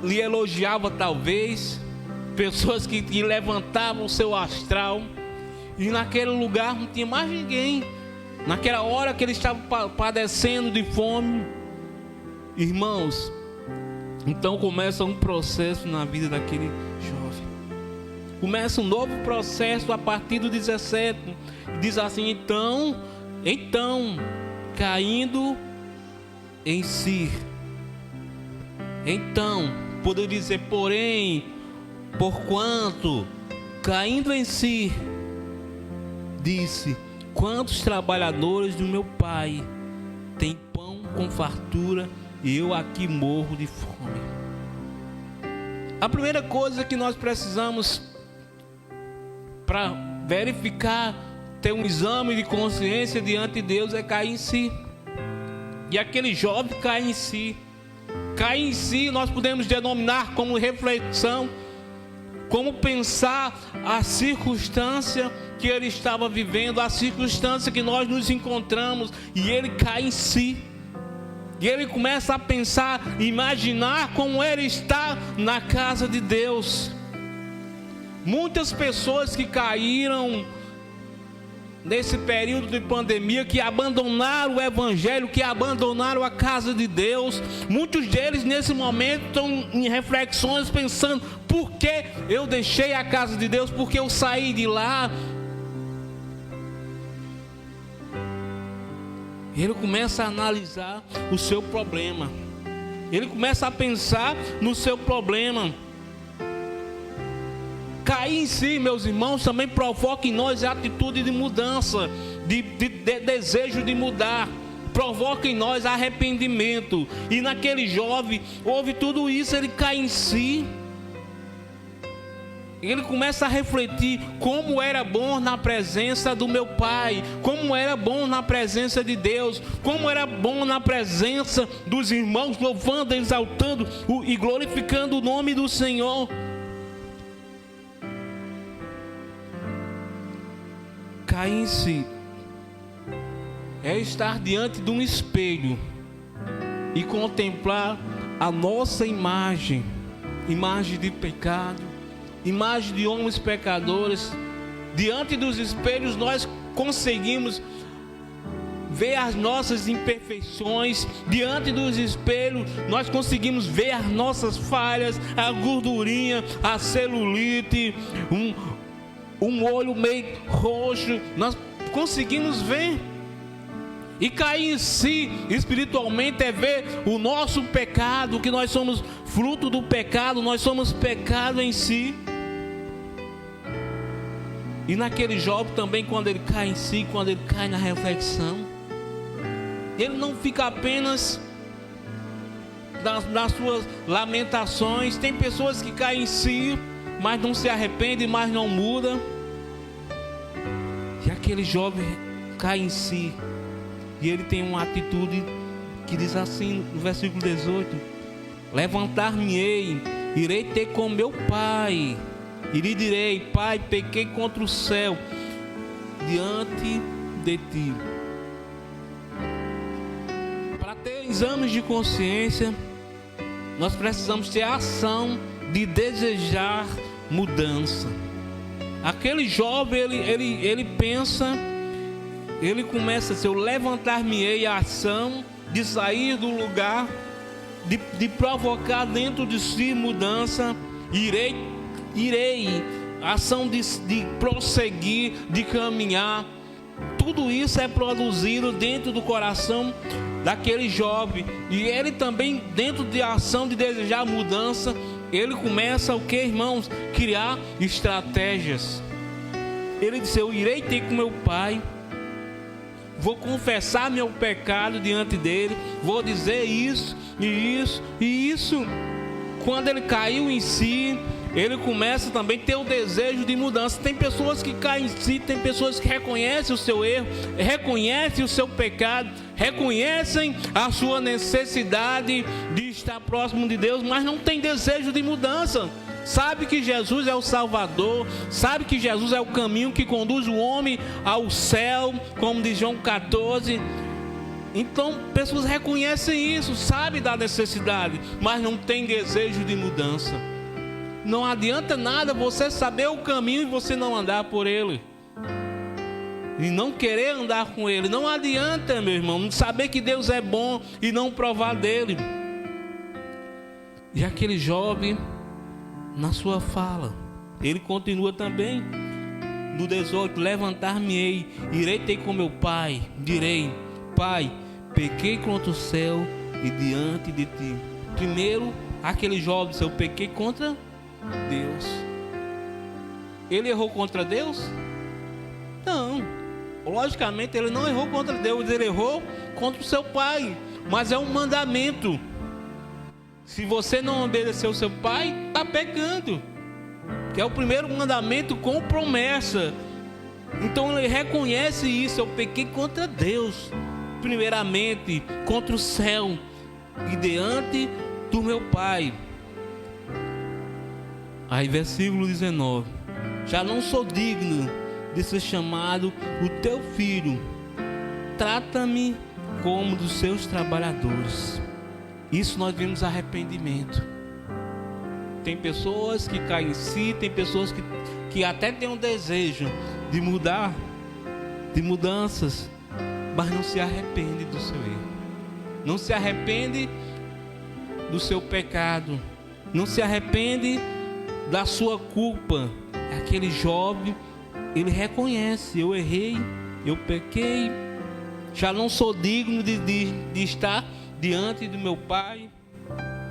lhe elogiavam talvez, pessoas que levantavam o seu astral, e naquele lugar não tinha mais ninguém. Naquela hora que ele estava padecendo de fome, irmãos, então começa um processo na vida daquele jovem. Começa um novo processo a partir do 17. Diz assim: então, caindo em si. Então, poderia dizer, porém, porquanto, caindo em si, disse: quantos trabalhadores do meu pai têm pão com fartura e eu aqui morro de fome. A primeira coisa que nós precisamos para verificar, ter um exame de consciência diante de Deus, é cair em si. E aquele jovem cai em si. Cair em si nós podemos denominar como reflexão, como pensar a circunstância que ele estava vivendo, a circunstância que nós nos encontramos, e ele cai em si. E ele começa a pensar, imaginar como ele está na casa de Deus. Muitas pessoas que caíram nesse período de pandemia, que abandonaram o evangelho, que abandonaram a casa de Deus, muitos deles nesse momento estão em reflexões pensando: por que eu deixei a casa de Deus? Por que eu saí de lá? Ele começa a analisar o seu problema. Ele começa a pensar no seu problema. Cair em si, meus irmãos, também provoca em nós a atitude de mudança, de desejo de mudar. Provoca em nós arrependimento. E naquele jovem houve tudo isso. Ele cai em si. Ele começa a refletir como era bom na presença do meu pai, como era bom na presença de Deus, como era bom na presença dos irmãos, louvando, exaltando e glorificando o nome do Senhor. Cair em si é estar diante de um espelho e contemplar a nossa imagem de pecado, imagem de homens pecadores. Diante dos espelhos nós conseguimos ver as nossas imperfeições. Diante dos espelhos nós conseguimos ver as nossas falhas, a gordurinha, a celulite, um olho meio roxo. Nós conseguimos ver. E cair em si espiritualmente é ver o nosso pecado, que nós somos fruto do pecado, nós somos pecado em si. E naquele jovem também, quando ele cai em si, quando ele cai na reflexão, ele não fica apenas nas suas lamentações. Tem pessoas que caem em si, mas não se arrependem, mas não mudam. E aquele jovem cai em si, e ele tem uma atitude que diz assim no versículo 18: levantar-me-ei, irei ter com meu pai, e lhe direi: Pai, pequei contra o céu diante de ti. Para ter exames de consciência, nós precisamos ter a ação de desejar mudança. Aquele jovem, ele pensa, ele começa a ser: eu levantar-me-ei, a ação de sair do lugar, de provocar dentro de si mudança. Irei, ação de prosseguir, de caminhar. Tudo isso é produzido dentro do coração daquele jovem. E ele também, dentro de ação de desejar mudança, ele começa o que, irmãos? Criar estratégias. Ele disse: eu irei ter com meu pai, vou confessar meu pecado diante dele, vou dizer isso e isso e isso. Quando ele caiu em si, ele começa também a ter o desejo de mudança. Tem pessoas que caem em si, tem pessoas que reconhecem o seu erro, reconhecem o seu pecado, reconhecem a sua necessidade de estar próximo de Deus, mas não tem desejo de mudança. Sabe que Jesus é o Salvador, sabe que Jesus é o caminho que conduz o homem ao céu, como diz João 14. Então, pessoas reconhecem isso, sabem da necessidade, mas não tem desejo de mudança. Não adianta nada você saber o caminho e você não andar por ele, e não querer andar com ele. Não adianta, meu irmão, saber que Deus é bom e não provar dele. E aquele jovem, na sua fala, ele continua também no 18: levantar-me-ei, irei ter com meu pai, direi: Pai, pequei contra o céu e diante de ti. Primeiro, aquele jovem disse: eu pequei contra Deus. Ele errou contra Deus? Não, logicamente ele não errou contra Deus, ele errou contra o seu pai. Mas é um mandamento. Se você não obedecer o seu pai, está pecando. Que é o primeiro mandamento com promessa. Então ele reconhece isso: eu pequei contra Deus, primeiramente contra o céu e diante do meu pai. Aí versículo 19: já não sou digno de ser chamado o teu filho, trata-me como dos seus trabalhadores. Isso nós vimos arrependimento. Tem pessoas que caem em si, tem pessoas que até têm um desejo de mudar, de mudanças, mas não se arrepende do seu erro, não se arrepende do seu pecado, não se arrepende da sua culpa. Aquele jovem, ele reconhece: eu errei, eu pequei, já não sou digno de estar diante do meu pai.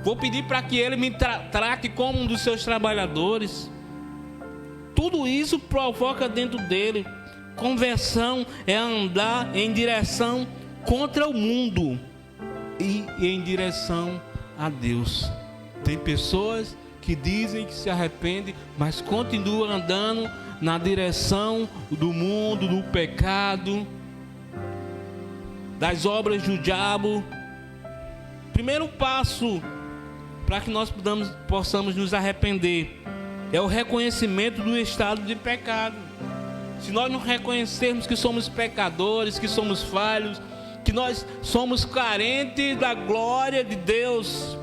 Vou pedir para que ele me trate como um dos seus trabalhadores. Tudo isso provoca dentro dele. Conversão é andar em direção contra o mundo e em direção a Deus. Tem pessoas que dizem que se arrependem, mas continuam andando na direção do mundo, do pecado, das obras do diabo. Primeiro passo para que nós possamos nos arrepender é o reconhecimento do estado de pecado. Se nós não reconhecermos que somos pecadores, que somos falhos, que nós somos carentes da glória de Deus.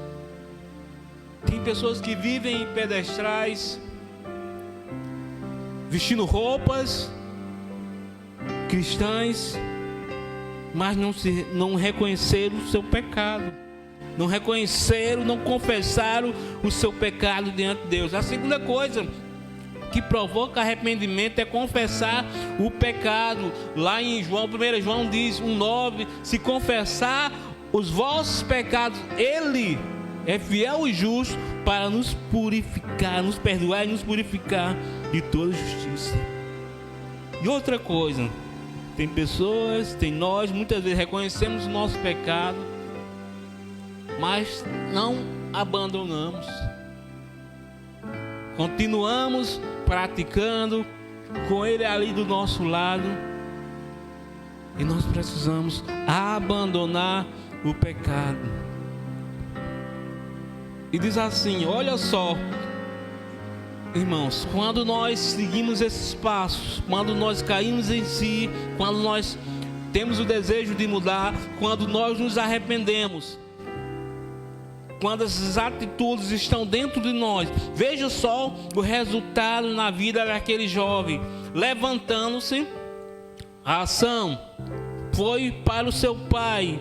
Tem pessoas que vivem em pedestrais, vestindo roupas cristãs, mas não reconheceram o seu pecado, não reconheceram, não confessaram o seu pecado diante de Deus. A segunda coisa que provoca arrependimento é confessar o pecado. Lá em João, 1 João diz 1,9: se confessar os vossos pecados, Ele é fiel e justo para nos purificar, nos perdoar e nos purificar de toda justiça. E outra coisa, tem pessoas, tem nós, muitas vezes reconhecemos o nosso pecado, mas não abandonamos. Continuamos praticando com Ele ali do nosso lado. E nós precisamos abandonar o pecado. E diz assim, olha só, irmãos, quando nós seguimos esses passos, quando nós caímos em si, quando nós temos o desejo de mudar, quando nós nos arrependemos, quando essas atitudes estão dentro de nós, veja só o resultado na vida daquele jovem. Levantando-se, a ação foi para o seu pai.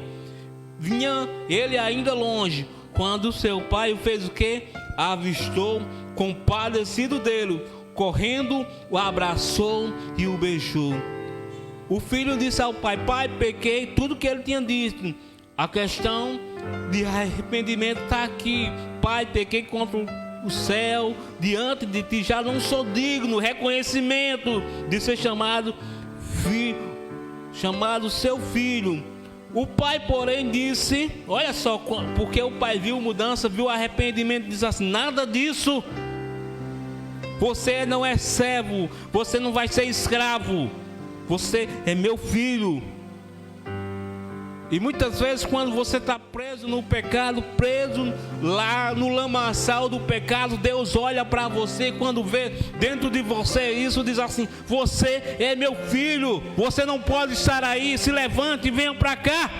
Vinha ele ainda longe, quando o seu pai fez o que? Avistou, compadecido dele, correndo, o abraçou e o beijou. O filho disse ao pai: pai, pequei. Tudo que ele tinha dito. A questão de arrependimento está aqui. Pai, pequei contra o céu, diante de ti, já não sou digno. Reconhecimento de ser chamado filho, chamado seu filho. O pai, porém, disse, olha só, porque o pai viu mudança, viu arrependimento, diz assim: nada disso, você não é servo, você não vai ser escravo, você é meu filho. E muitas vezes quando você está preso no pecado, preso lá no lamaçal do pecado, Deus olha para você, quando vê dentro de você isso, diz assim: você é meu filho, você não pode estar aí, se levante e venha para cá.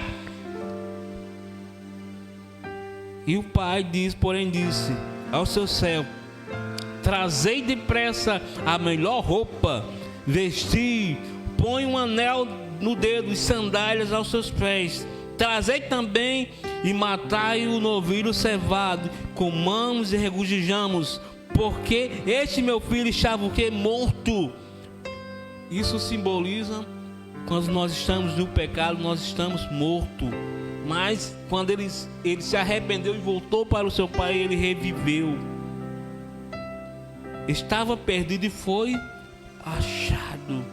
E o pai porém disse ao seu servo: trazei depressa a melhor roupa, vestir, põe um anel no dedo e sandálias aos seus pés. Trazei também e matai o novilho cevado, comamos e regozijamos, porque este meu filho estava o quê? Morto. Isso simboliza quando nós estamos no pecado, nós estamos mortos. Mas quando ele se arrependeu e voltou para o seu pai, ele reviveu. Estava perdido e foi achado.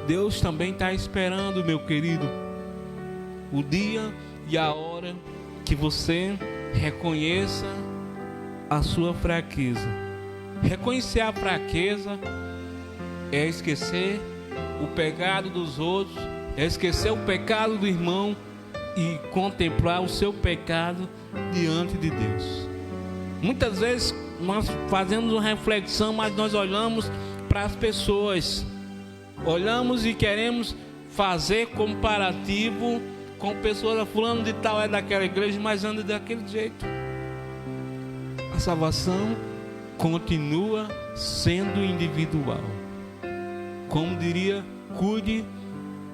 Deus também está esperando, meu querido, o dia e a hora que você reconheça a sua fraqueza. Reconhecer a fraqueza é esquecer o pecado dos outros, é esquecer o pecado do irmão e contemplar o seu pecado diante de Deus. Muitas vezes nós fazemos uma reflexão, mas nós olhamos para as pessoas, olhamos e queremos fazer comparativo com pessoas. Fulano de tal é daquela igreja, mas anda daquele jeito. A salvação continua sendo individual. Como diria, cuide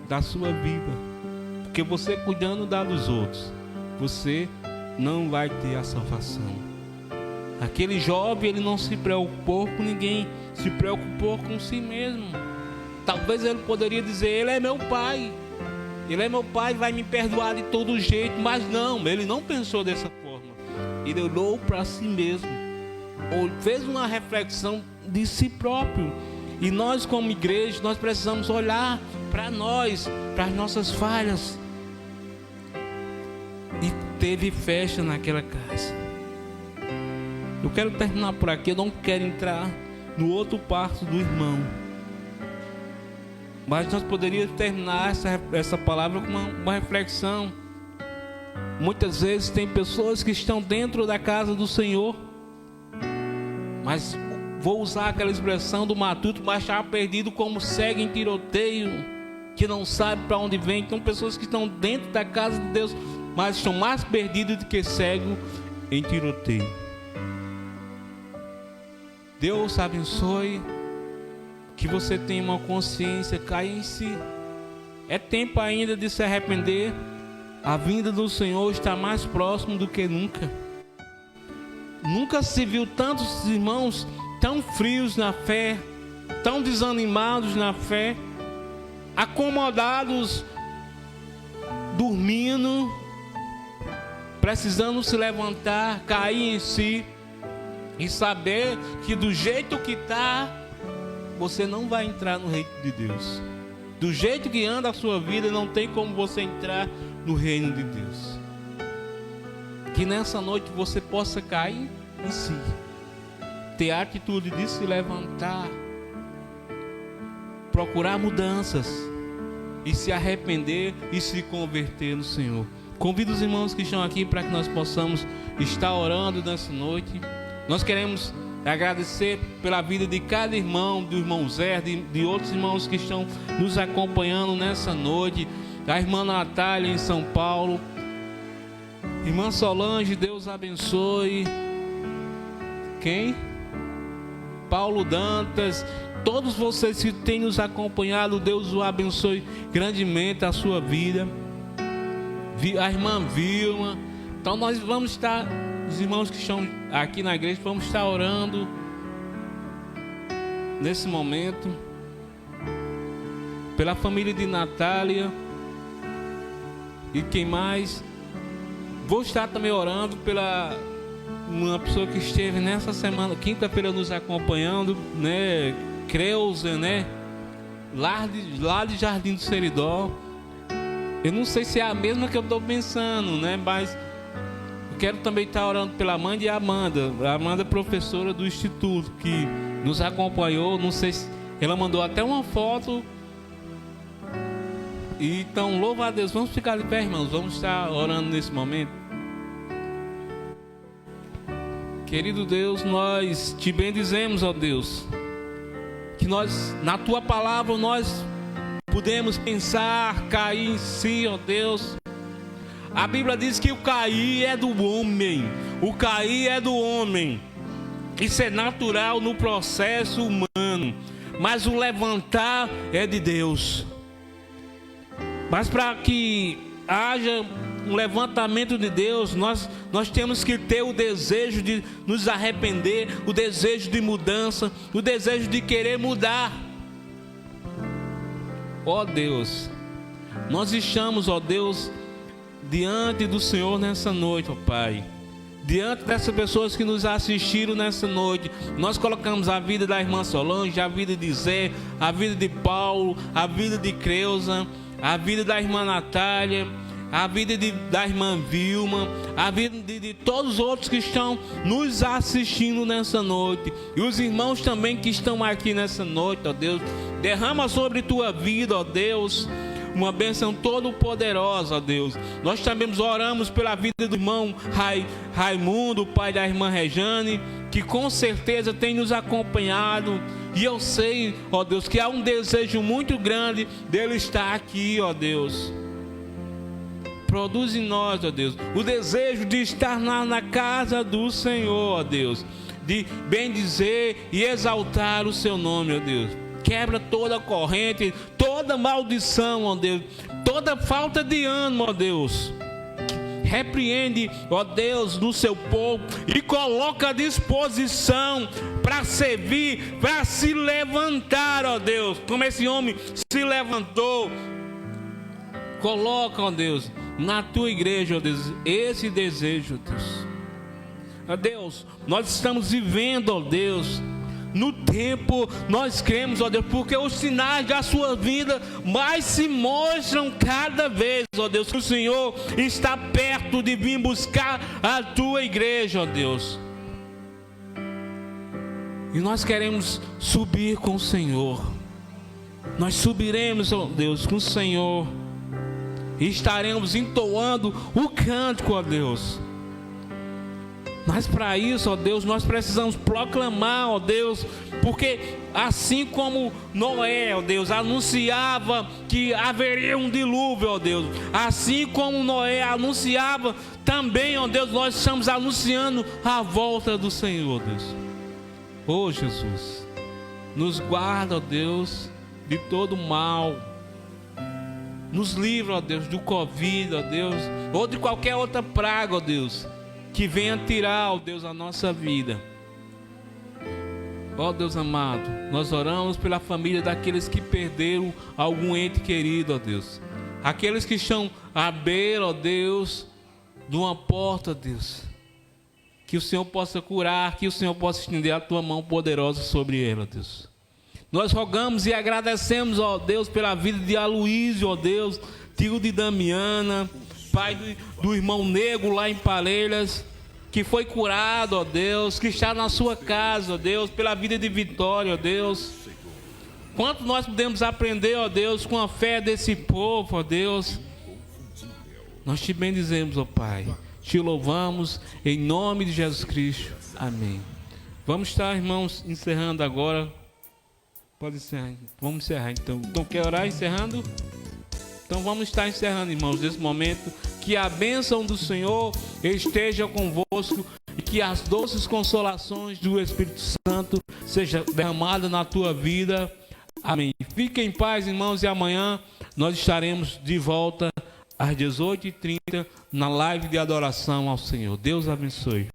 da sua vida, porque você cuidando da dos outros, você não vai ter a salvação. Aquele jovem, ele não se preocupou com ninguém, se preocupou com si mesmo. Talvez ele poderia dizer: ele é meu pai, ele é meu pai, vai me perdoar de todo jeito. Mas não, ele não pensou dessa forma. Ele olhou para si mesmo, fez uma reflexão de si próprio. E nós, como igreja, nós precisamos olhar para nós, para as nossas falhas. E teve festa naquela casa. Eu quero terminar por aqui. Eu não quero entrar no outro parto do irmão, mas nós poderíamos terminar essa palavra com uma reflexão. Muitas vezes tem pessoas que estão dentro da casa do Senhor, mas vou usar aquela expressão do matuto, mas está perdido como cego em tiroteio, que não sabe para onde vem. Então pessoas que estão dentro da casa de Deus, mas estão mais perdidos do que cego em tiroteio. Deus abençoe, que você tenha uma consciência, caia em si. É tempo ainda de se arrepender. A vinda do Senhor está mais próximo do que nunca. Nunca se viu tantos irmãos tão frios na fé, tão desanimados na fé, acomodados, dormindo, precisando se levantar, cair em si e saber que do jeito que está, você não vai entrar no reino de Deus. Do jeito que anda a sua vida, não tem como você entrar no reino de Deus. Que nessa noite você possa cair em si, ter a atitude de se levantar, procurar mudanças e se arrepender e se converter no Senhor. Convido os irmãos que estão aqui para que nós possamos estar orando nessa noite. Nós queremos agradecer pela vida de cada irmão, do irmão Zé, de outros irmãos que estão nos acompanhando nessa noite. A irmã Natália em São Paulo, irmã Solange, Deus abençoe. Quem? Paulo Dantas, todos vocês que têm nos acompanhado, Deus o abençoe grandemente a sua vida. A irmã Vilma. Então nós vamos estar, os irmãos que estão aqui na igreja, vamos estar orando nesse momento pela família de Natália. E quem mais? Vou estar também orando pela uma pessoa que esteve nessa semana, quinta-feira, nos acompanhando, né? Creuza, né? Lá de Jardim do Seridó. Eu não sei se é a mesma que eu estou pensando, né? Mas eu quero também estar orando pela mãe de Amanda. A Amanda é professora do Instituto, que nos acompanhou. Não sei se ela mandou até uma foto Então, louva a Deus. Vamos ficar de pé, irmãos. Vamos estar orando nesse momento. Querido Deus, nós te bendizemos, ó Deus, que nós, na tua palavra, nós podemos pensar, cair em si, ó Deus. A Bíblia diz que o cair é do homem. O cair é do homem. Isso é natural no processo humano. Mas o levantar é de Deus. Mas para que haja um levantamento de Deus, nós temos que ter o desejo de nos arrepender, o desejo de mudança, o desejo de querer mudar. Ó Deus, nós estamos, ó Deus, diante do Senhor nessa noite, ó Pai. Diante dessas pessoas que nos assistiram nessa noite, nós colocamos a vida da irmã Solange, a vida de Zé, a vida de Paulo, a vida de Creuza, a vida da irmã Natália, a vida da irmã Vilma, a vida de todos os outros que estão nos assistindo nessa noite. E os irmãos também que estão aqui nessa noite, ó Deus. Derrama sobre tua vida, ó Deus, uma bênção todo poderosa, ó Deus. Nós também oramos pela vida do irmão Raimundo, pai da irmã Rejane, que com certeza tem nos acompanhado. E eu sei, ó Deus, que há um desejo muito grande dele estar aqui, ó Deus. Produz em nós, ó Deus, o desejo de estar na casa do Senhor, ó Deus, de bendizer e exaltar o seu nome, ó Deus. Quebra toda corrente, toda maldição, ó Deus, toda falta de ânimo, ó Deus. Repreende, ó Deus, no seu povo e coloca à disposição para servir, para se levantar, ó Deus, como esse homem se levantou. Coloca, ó Deus, na tua igreja, ó Deus, esse desejo, ó Deus. Ó Deus, nós estamos vivendo, ó Deus, no tempo, nós cremos, ó Deus, porque os sinais da sua vida mais se mostram cada vez, ó Deus, que o Senhor está perto de vir buscar a tua igreja, ó Deus. E nós queremos subir com o Senhor. Nós subiremos, ó Deus, com o Senhor. E estaremos entoando o cântico, ó Deus. Mas para isso, ó Deus, nós precisamos proclamar, ó Deus, porque assim como Noé, ó Deus, anunciava que haveria um dilúvio, ó Deus, assim como Noé anunciava também, ó Deus, nós estamos anunciando a volta do Senhor, Deus. Ô Jesus, nos guarda, ó Deus, de todo mal. Nos livra, ó Deus, do Covid, ó Deus, ou de qualquer outra praga, ó Deus, que venha tirar, ó Deus, a nossa vida. Ó Deus amado, nós oramos pela família daqueles que perderam algum ente querido, ó Deus. Aqueles que estão à beira, ó Deus, de uma porta, ó Deus. Que o Senhor possa curar, que o Senhor possa estender a tua mão poderosa sobre ela, ó Deus. Nós rogamos e agradecemos, ó Deus, pela vida de Aloísio, ó Deus, tio de Damiana, pai do irmão Nego lá em Parelhas, que foi curado, ó Deus, que está na sua casa, ó Deus, pela vida de Vitória, ó Deus. Quanto nós podemos aprender, ó Deus, com a fé desse povo, ó Deus. Nós te bendizemos, ó Pai, te louvamos em nome de Jesus Cristo. Amém. Vamos estar, irmãos, encerrando agora. Pode encerrar. Vamos encerrar então. Então quer orar encerrando? Então vamos estar encerrando, irmãos, nesse momento. Que a bênção do Senhor esteja convosco e que as doces consolações do Espírito Santo sejam derramadas na tua vida. Amém. Fiquem em paz, irmãos, e amanhã nós estaremos de volta às 18h30 na live de adoração ao Senhor. Deus abençoe.